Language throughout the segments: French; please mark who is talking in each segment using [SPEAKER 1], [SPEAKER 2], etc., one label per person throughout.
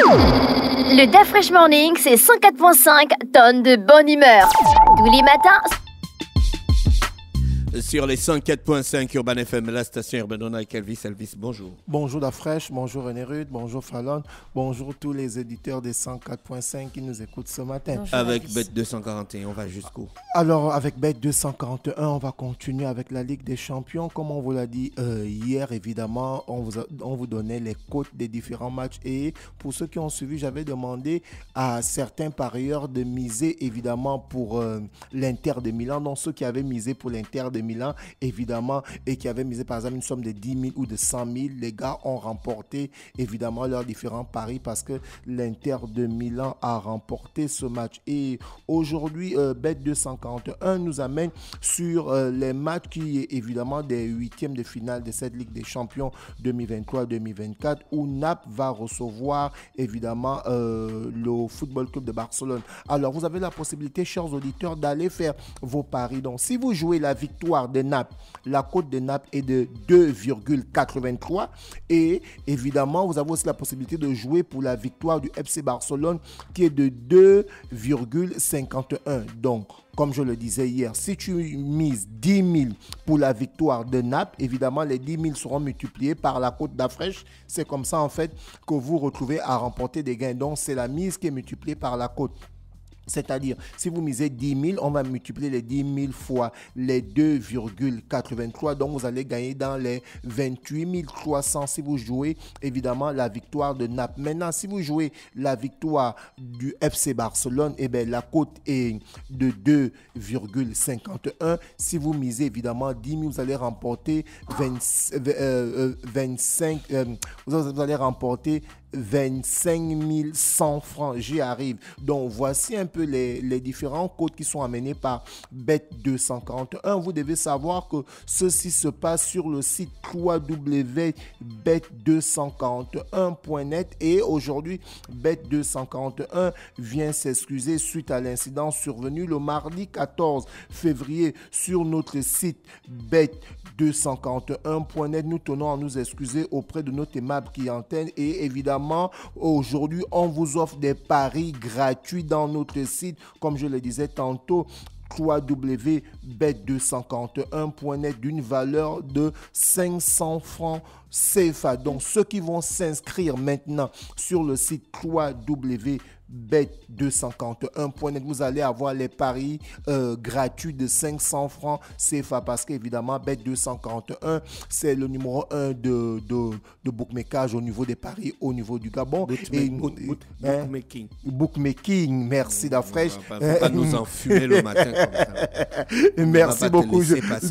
[SPEAKER 1] Le DAF Fresh Morning, c'est 104.5 tonnes de bonne humeur. Tous les matins.
[SPEAKER 2] Sur les 104.5 Urban FM, la station Urban, on a Elvis. Elvis, bonjour.
[SPEAKER 3] Bonjour DAF Fresh, bonjour René Rude, bonjour Fallon, bonjour tous les éditeurs des 104.5 qui nous écoutent ce matin.
[SPEAKER 1] Bonjour,
[SPEAKER 2] avec
[SPEAKER 1] Elvis.
[SPEAKER 2] Bet 241, on va jusqu'où?
[SPEAKER 3] Alors avec Bet 241, on va continuer avec la Ligue des Champions. Comme on vous l'a dit hier, évidemment, on vous donnait les cotes des différents matchs. Et pour ceux qui ont suivi, j'avais demandé à certains parieurs de miser évidemment pour l'Inter de Milan. Donc ceux qui avaient misé pour l'Inter de Milan, évidemment, et qui avaient misé par exemple une somme de 10 000 ou de 100 000, les gars ont remporté évidemment leurs différents paris parce que l'Inter de Milan a remporté ce match. Et aujourd'hui, Bet 241 nous amène sur les matchs qui est évidemment des huitièmes de finale de cette Ligue des Champions 2023-2024 où Naples va recevoir évidemment le Football Club de Barcelone. Alors vous avez la possibilité, chers auditeurs, d'aller faire vos paris. Donc si vous jouez la victoire de Naples, la cote de Naples est de 2,83 et évidemment vous avez aussi la possibilité de jouer pour la victoire du FC Barcelone qui est de 2,51. Donc comme je le disais hier, si tu mises 10 000 pour la victoire de Naples, évidemment, les 10 000 seront multipliés par la cote d'Afresh. C'est comme ça, en fait, que vous retrouvez à remporter des gains. Donc, c'est la mise qui est multipliée par la cote. C'est-à-dire, si vous misez 10 000, on va multiplier les 10 000 fois les 2,83. Donc, vous allez gagner dans les 28 300 si vous jouez, évidemment, la victoire de Naples. Maintenant, si vous jouez la victoire du FC Barcelone, eh bien, la cote est de 2,51. Si vous misez, évidemment, 10 000, vous allez remporter 25, vous allez remporter 25 100 francs, j'y arrive. Donc, voici un peu les différents codes qui sont amenés par Bet 241. Vous devez savoir que ceci se passe sur le site www.bet241.net et aujourd'hui, Bet 241 vient s'excuser suite à l'incident survenu le mardi 14 février sur notre site Bet241.net. Nous tenons à nous excuser auprès de notre aimable clientèle et évidemment, aujourd'hui, on vous offre des paris gratuits dans notre site, comme je le disais tantôt, www.bet241.net d'une valeur de 500 francs CFA. Donc, ceux qui vont s'inscrire maintenant sur le site www.bet241.net, vous allez avoir les paris gratuits de 500 francs CFA parce qu'évidemment, Bet241, c'est le numéro 1 de bookmakage au niveau des paris au niveau du Gabon.
[SPEAKER 2] Bookmaking.
[SPEAKER 3] Bookmaking, merci Dafresh.
[SPEAKER 2] Faut pas nous enfumer le matin comme ça.
[SPEAKER 3] Merci beaucoup.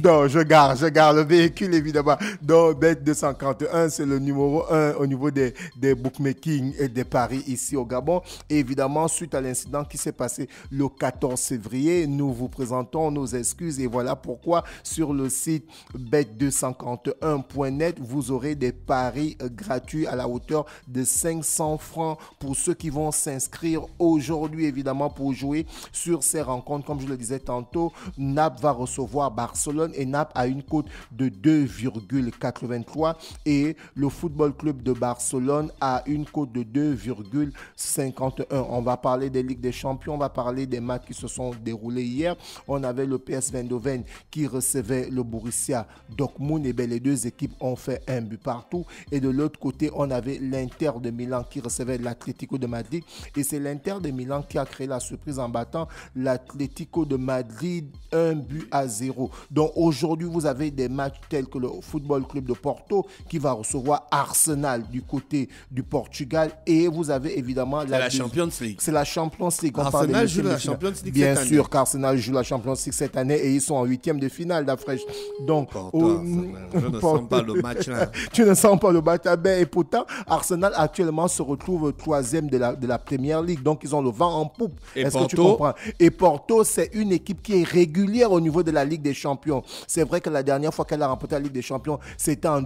[SPEAKER 3] Non, je garde le véhicule évidemment. Donc, Bet241, c'est le numéro 1 au niveau des bookmaking et des paris ici au Gabon. Et évidemment, suite à l'incident qui s'est passé le 14 février, nous vous présentons nos excuses et voilà pourquoi sur le site bet241.net, vous aurez des paris gratuits à la hauteur de 500 francs pour ceux qui vont s'inscrire aujourd'hui, évidemment, pour jouer sur ces rencontres. Comme je le disais tantôt, Naples va recevoir Barcelone et Naples a une cote de 2,83 et le Football Club de Barcelone a une cote de 2,51. On va parler des Ligues des Champions, on va parler des matchs qui se sont déroulés hier. On avait le PSV Eindhoven qui recevait le Borussia Dortmund et bien les deux équipes ont fait un but partout. Et de l'autre côté, on avait l'Inter de Milan qui recevait l'Atlético de Madrid et c'est l'Inter de Milan qui a créé la surprise en battant l'Atlético de Madrid 1-0. Donc aujourd'hui, vous avez des matchs tels que le Football Club de Porto qui va recevoir Arsenal du côté du Portugal et vous avez évidemment
[SPEAKER 2] la Champions League.
[SPEAKER 3] C'est la Champions League.
[SPEAKER 2] Arsenal joue la Champions League
[SPEAKER 3] bien
[SPEAKER 2] cette
[SPEAKER 3] sûr
[SPEAKER 2] année.
[SPEAKER 3] qu'Arsenal joue la Champions League cette année et ils sont en huitième de finale d'Afresh. Donc,
[SPEAKER 2] je ne sens pas le match là.
[SPEAKER 3] Tu ne sens pas le match. Et pourtant, Arsenal actuellement se retrouve troisième de la Premier League. Donc, ils ont le vent en poupe. Est-ce que tu comprends? Et Porto, c'est une équipe qui est régulière au niveau de la Ligue des Champions. C'est vrai que la dernière fois qu'elle a remporté la Ligue des Champions, c'était en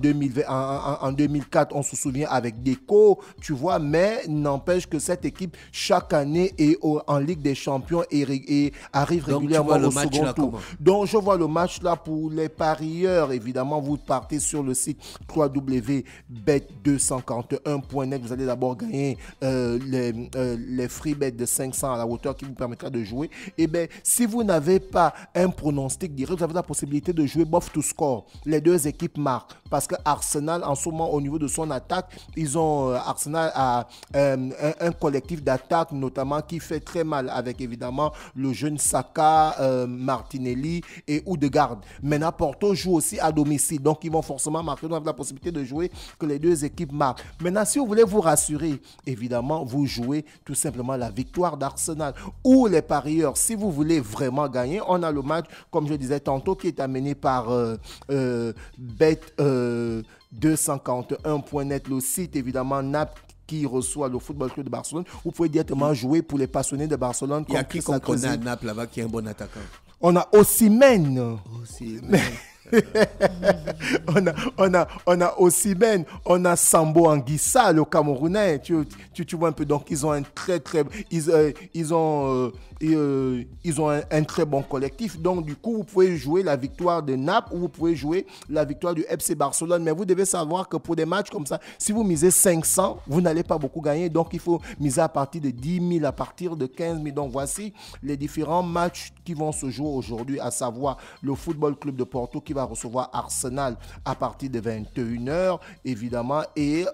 [SPEAKER 3] en 2004, on se souvient avec Deco, tu vois, mais n'empêche que cette équipe, chaque année, est en Ligue des Champions et arrive régulièrement au second tour. Donc, je vois le match là pour les parieurs. Évidemment, vous partez sur le site www.bet251.net. Vous allez d'abord gagner les free bets de 500 à la hauteur qui vous permettra de jouer. Et bien, si vous n'avez pas un pronostic direct, vous avez la possibilité de jouer bof to score. Les deux équipes marquent. Parce que Arsenal, en ce moment, au niveau de son attaque, Arsenal a un collectif d'attaque, notamment, qui fait très mal avec, évidemment, le jeune Saka, Martinelli et Odegaard. Maintenant, Porto joue aussi à domicile. Donc, ils vont forcément marquer. Donc, vous avez la possibilité de jouer que les deux équipes marquent. Maintenant, si vous voulez vous rassurer, évidemment, vous jouez tout simplement la victoire d'Arsenal. Ou les parieurs, si vous voulez vraiment gagner, on a le match, comme je disais tantôt, qui est amené par Bet251.net, le site, évidemment, Naples, qui reçoit le Football Club de Barcelone. Vous pouvez directement jouer pour les passionnés de Barcelone.
[SPEAKER 2] Il y a qui qu'on connaît à Naples là-bas qui est un bon attaquant?
[SPEAKER 3] On a Osimhen. on a Osimhen, on a Sambo Anguissa, le Camerounais. Tu vois un peu. Donc ils ont un un très bon collectif. Donc du coup, vous pouvez jouer la victoire de Naples ou vous pouvez jouer la victoire du FC Barcelone. Mais vous devez savoir que pour des matchs comme ça, si vous misez 500, vous n'allez pas beaucoup gagner. Donc il faut miser à partir de 10 000, à partir de 15 000. Donc voici les différents matchs qui vont se jouer aujourd'hui, à savoir le Football Club de Porto qui va recevoir Arsenal à partir de 21h, évidemment, et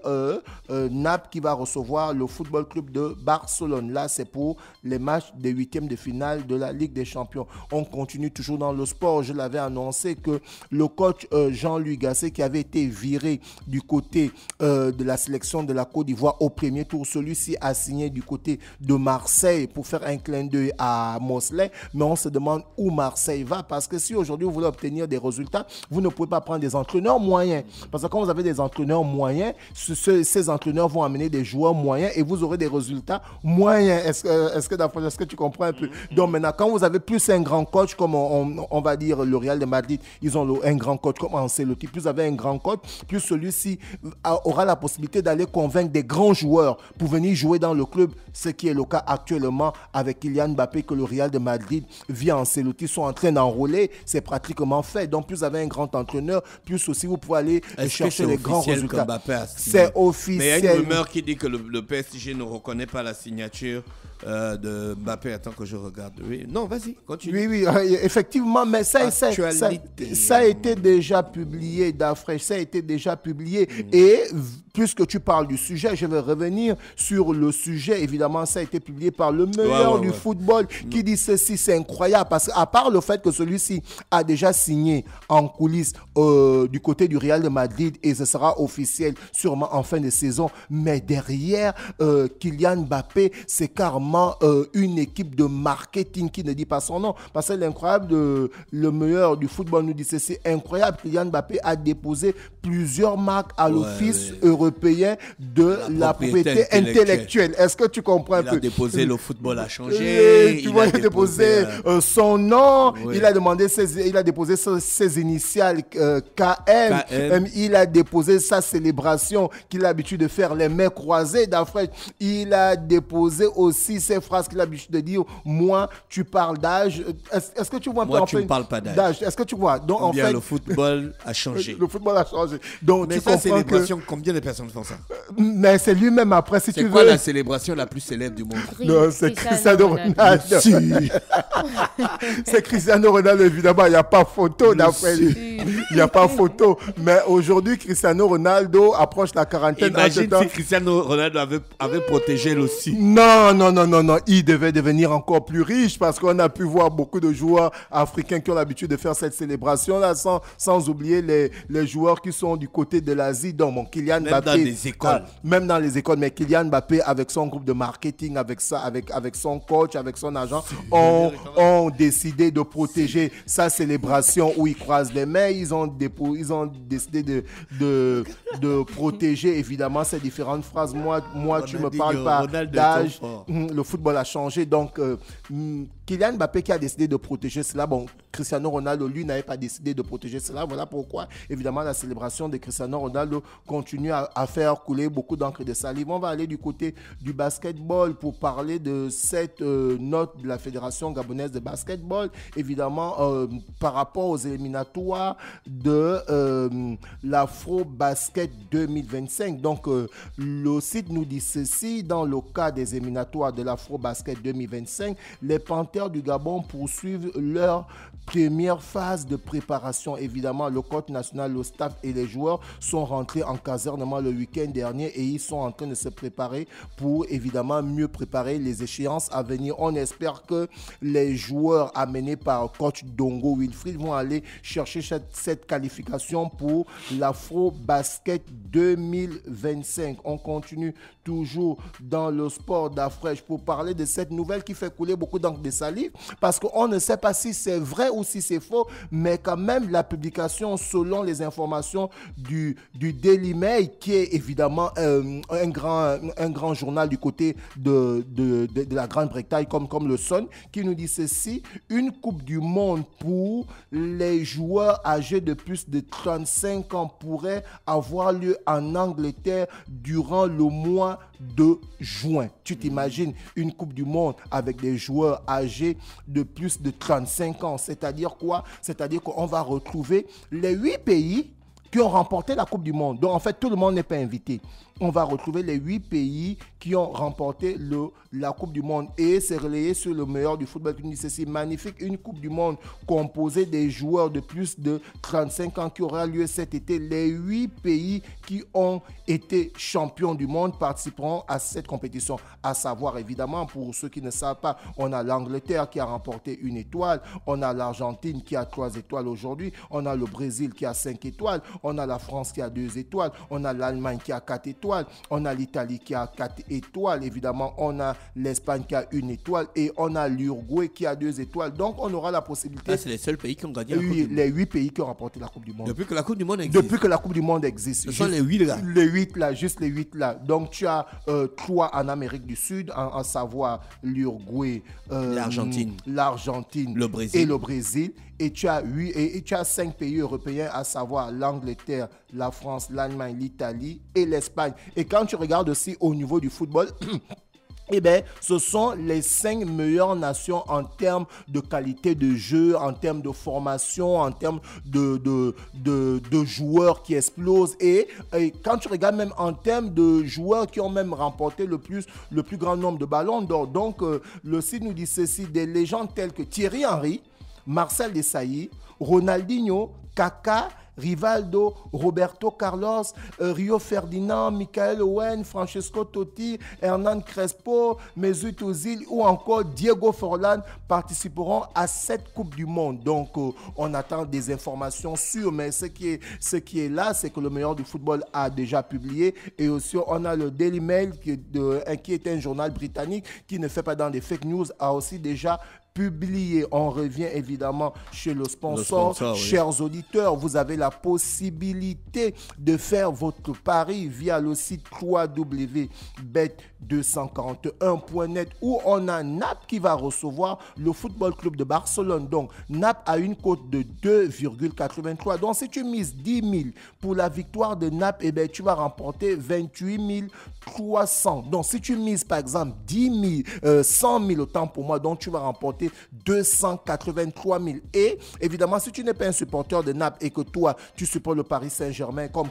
[SPEAKER 3] Naples qui va recevoir le Football Club de Barcelone. Là, c'est pour les matchs des huitièmes de finale de la Ligue des Champions. On continue toujours dans le sport. Je l'avais annoncé que le coach Jean-Louis Gasset, qui avait été viré du côté de la sélection de la Côte d'Ivoire au premier tour, celui-ci a signé du côté de Marseille pour faire un clin d'œil à Mosley. Mais on se demande où Marseille va, parce que si aujourd'hui vous voulez obtenir des résultats, vous ne pouvez pas prendre des entraîneurs moyens, parce que quand vous avez des entraîneurs moyens, ces entraîneurs vont amener des joueurs moyens et vous aurez des résultats moyens. Est-ce que tu comprends un peu? Donc maintenant, quand vous avez plus un grand coach comme on va dire le Real de Madrid, ils ont un grand coach comme Ancelotti, plus vous avez un grand coach, plus celui-ci aura la possibilité d'aller convaincre des grands joueurs pour venir jouer dans le club, ce qui est le cas actuellement avec Kylian Mbappé, que le Real de Madrid via Ancelotti sont en train d'enrôler. C'est pratiquement fait. Donc plus vous avez un grand entraîneur, plus aussi vous pouvez aller chercher les grands résultats. C'est officiel.
[SPEAKER 2] Mais il y a une rumeur qui dit que le PSG ne reconnaît pas la signature de Mbappé. Attends que je regarde. Oui. Non, vas-y, continue.
[SPEAKER 3] Oui, effectivement, mais ça a été déjà publié, Dafresh, ça a été déjà publié. Et puisque tu parles du sujet, je vais revenir sur le sujet. Évidemment, ça a été publié par le meilleur du football qui dit ceci, c'est incroyable. Parce qu'à part le fait que celui-ci a déjà signé en coulisses du côté du Real de Madrid et ce sera officiel sûrement en fin de saison, mais derrière Kylian Mbappé, c'est carrément une équipe de marketing qui ne dit pas son nom. Parce que l'incroyable le meilleur du football nous dit c'est incroyable. Kylian Mbappé a déposé plusieurs marques à l'office européen de la propriété intellectuelle. Est-ce que tu comprends un peu?
[SPEAKER 2] Il a déposé le football a changé.
[SPEAKER 3] Il a déposé son nom. Oui. Il a déposé ses initiales KM. Il a déposé sa célébration qu'il a l'habitude de faire, les mains croisées d'Afrique. Il a déposé aussi ces phrases qu'il a l'habitude de dire. Moi, tu parles d'âge. Est-ce que tu vois un peu?
[SPEAKER 2] Moi, tu ne parles pas d'âge.
[SPEAKER 3] Est-ce que tu vois? Donc, en fait,
[SPEAKER 2] le football a changé.
[SPEAKER 3] Le football a changé. Donc,
[SPEAKER 2] mais sa célébration, combien de personnes font ça?
[SPEAKER 3] Mais c'est lui-même après, si tu veux.
[SPEAKER 2] C'est quoi la célébration la plus célèbre du monde?
[SPEAKER 3] Non, c'est Cristiano Ronaldo. C'est Cristiano Ronaldo, évidemment. Il n'y a pas photo d'après lui. Il n'y a pas photo. Mais aujourd'hui, Cristiano Ronaldo approche la quarantaine.
[SPEAKER 2] Imagine si Cristiano Ronaldo avait protégé aussi.
[SPEAKER 3] Non. Il devait devenir encore plus riche parce qu'on a pu voir beaucoup de joueurs africains qui ont l'habitude de faire cette célébration-là, sans oublier les joueurs qui sont du côté de l'Asie. Donc, Kylian Mbappé.
[SPEAKER 2] Même dans les écoles.
[SPEAKER 3] Même dans les écoles. Mais Kylian Mbappé, avec son groupe de marketing, avec son coach, avec son agent, ont décidé de protéger sa célébration où ils croisent les mains. Ils ont décidé de protéger évidemment ces différentes phrases. Moi tu me parles pas d'âge. Le football a changé. Donc, Kylian Mbappé qui a décidé de protéger cela. Bon, Cristiano Ronaldo, lui, n'avait pas décidé de protéger cela. Voilà pourquoi, évidemment, la célébration de Cristiano Ronaldo continue à faire couler beaucoup d'encre de salive. On va aller du côté du basketball pour parler de cette note de la Fédération gabonaise de basketball. Évidemment, par rapport aux éliminatoires de l'Afro Basket 2025. Donc, le site nous dit ceci. Dans le cas des éliminatoires de l'Afro Basket 2025, les Panthères du Gabon poursuivent leur première phase de préparation. Évidemment, le coach national, le staff et les joueurs sont rentrés en casernement le week-end dernier et ils sont en train de se préparer pour évidemment mieux préparer les échéances à venir. On espère que les joueurs amenés par coach Dongo Wilfried vont aller chercher cette qualification pour l'Afro Basket 2025. On continue toujours dans le sport d'Afresh pour parler de cette nouvelle qui fait couler beaucoup d'encre de salive parce qu'on ne sait pas si c'est vrai ou si c'est faux, mais quand même la publication selon les informations du Daily Mail qui est évidemment un grand journal du côté de la Grande-Bretagne comme le Sun qui nous dit ceci: une coupe du monde pour les joueurs âgés de plus de 35 ans pourrait avoir lieu en Angleterre durant le mois de juin. Tu t'imagines une coupe du monde avec des joueurs âgés de plus de 35 ans. C'est-à-dire quoi? C'est-à-dire qu'on va retrouver les 8 pays qui ont remporté la Coupe du Monde. Donc, en fait, tout le monde n'est pas invité. On va retrouver les 8 pays qui ont remporté la Coupe du Monde. Et c'est relayé sur le meilleur du football. C'est magnifique. Une Coupe du Monde composée des joueurs de plus de 35 ans qui aura lieu cet été. Les 8 pays qui ont été champions du monde participeront à cette compétition. À savoir, évidemment, pour ceux qui ne savent pas, on a l'Angleterre qui a remporté 1 étoile. On a l'Argentine qui a 3 étoiles aujourd'hui. On a le Brésil qui a 5 étoiles. On a la France qui a 2 étoiles. On a l'Allemagne qui a 4 étoiles. On a l'Italie qui a 4 étoiles. Évidemment, on a l'Espagne qui a 1 étoile. Et on a l'Uruguay qui a 2 étoiles. Donc, on aura la possibilité...
[SPEAKER 2] C'est les seuls pays qui ont gagné la Coupe du Monde.
[SPEAKER 3] Les 8 pays qui ont remporté la Coupe du Monde.
[SPEAKER 2] Depuis que la Coupe du Monde existe.
[SPEAKER 3] Depuis que la Coupe du Monde existe.
[SPEAKER 2] Ce sont les 8 là.
[SPEAKER 3] Les 8 là, juste les 8 là. Donc, tu as 3 en Amérique du Sud, à savoir l'Uruguay,
[SPEAKER 2] l'Argentine,
[SPEAKER 3] le Brésil et le Brésil. Et tu as 5 pays européens, à savoir l'Angleterre, la France, l'Allemagne, l'Italie et l'Espagne. Et quand tu regardes aussi au niveau du football, eh bien, ce sont les 5 meilleures nations en termes de qualité de jeu, en termes de formation, en termes de joueurs qui explosent. Et quand tu regardes même en termes de joueurs qui ont même remporté le plus grand nombre de ballons d'or. Donc, le site nous dit ceci: des légendes telles que Thierry Henry, Marcel Desailly, Ronaldinho, Kaka, Rivaldo, Roberto Carlos, Rio Ferdinand, Michael Owen, Francesco Totti, Hernan Crespo, Mesut Özil ou encore Diego Forlán participeront à cette Coupe du Monde. Donc, on attend des informations sûres, mais ce qui est là, c'est que le meilleur du football a déjà publié. Et aussi, on a le Daily Mail, qui est un journal britannique qui ne fait pas dans des fake news, a aussi déjà publié. On revient évidemment chez le sponsor. Chers auditeurs, vous avez la possibilité de faire votre pari via le site www.bet241.net où on a Naples qui va recevoir le Football Club de Barcelone. Donc, Naples a une cote de 2,83. Donc, si tu mises 10 000 pour la victoire de Naples, eh bien, tu vas remporter 28 300. Donc, si tu mises par exemple 100 000 autant pour moi, donc tu vas remporter 283 000. Et évidemment, si tu n'es pas un supporter de Naples et que toi, tu supportes le Paris Saint-Germain comme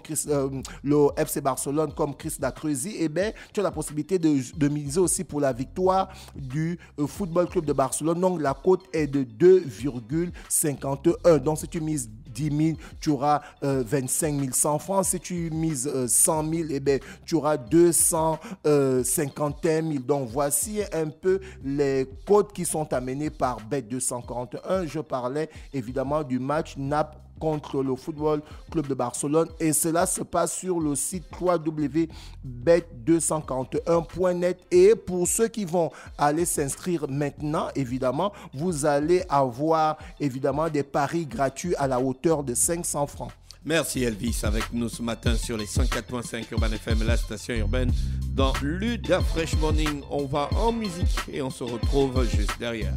[SPEAKER 3] le FC Barcelone, comme Chris Dacreusi, eh bien, tu as la possibilité de miser aussi pour la victoire du Football Club de Barcelone. Donc, la cote est de 2,51. Donc, si tu mises 10 000, tu auras 25 100 francs. Si tu mises 100 000, eh bien, tu auras 251 000. Donc, voici un peu les codes qui sont amenés par Bet241. Je parlais évidemment du match Naples contre le Football Club de Barcelone et cela se passe sur le site www.bet241.net. Et pour ceux qui vont aller s'inscrire maintenant, évidemment, vous allez avoir évidemment des paris gratuits à la hauteur de 500 francs.
[SPEAKER 2] Merci Elvis avec nous ce matin sur les 104.5 Urban FM, la station urbaine. Dans l'Uda Fresh Morning, on va en musique et on se retrouve juste derrière.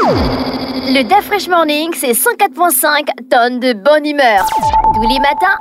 [SPEAKER 1] Le DA Fresh Morning, c'est 104.5 tonnes de bonne humeur. Tous les matins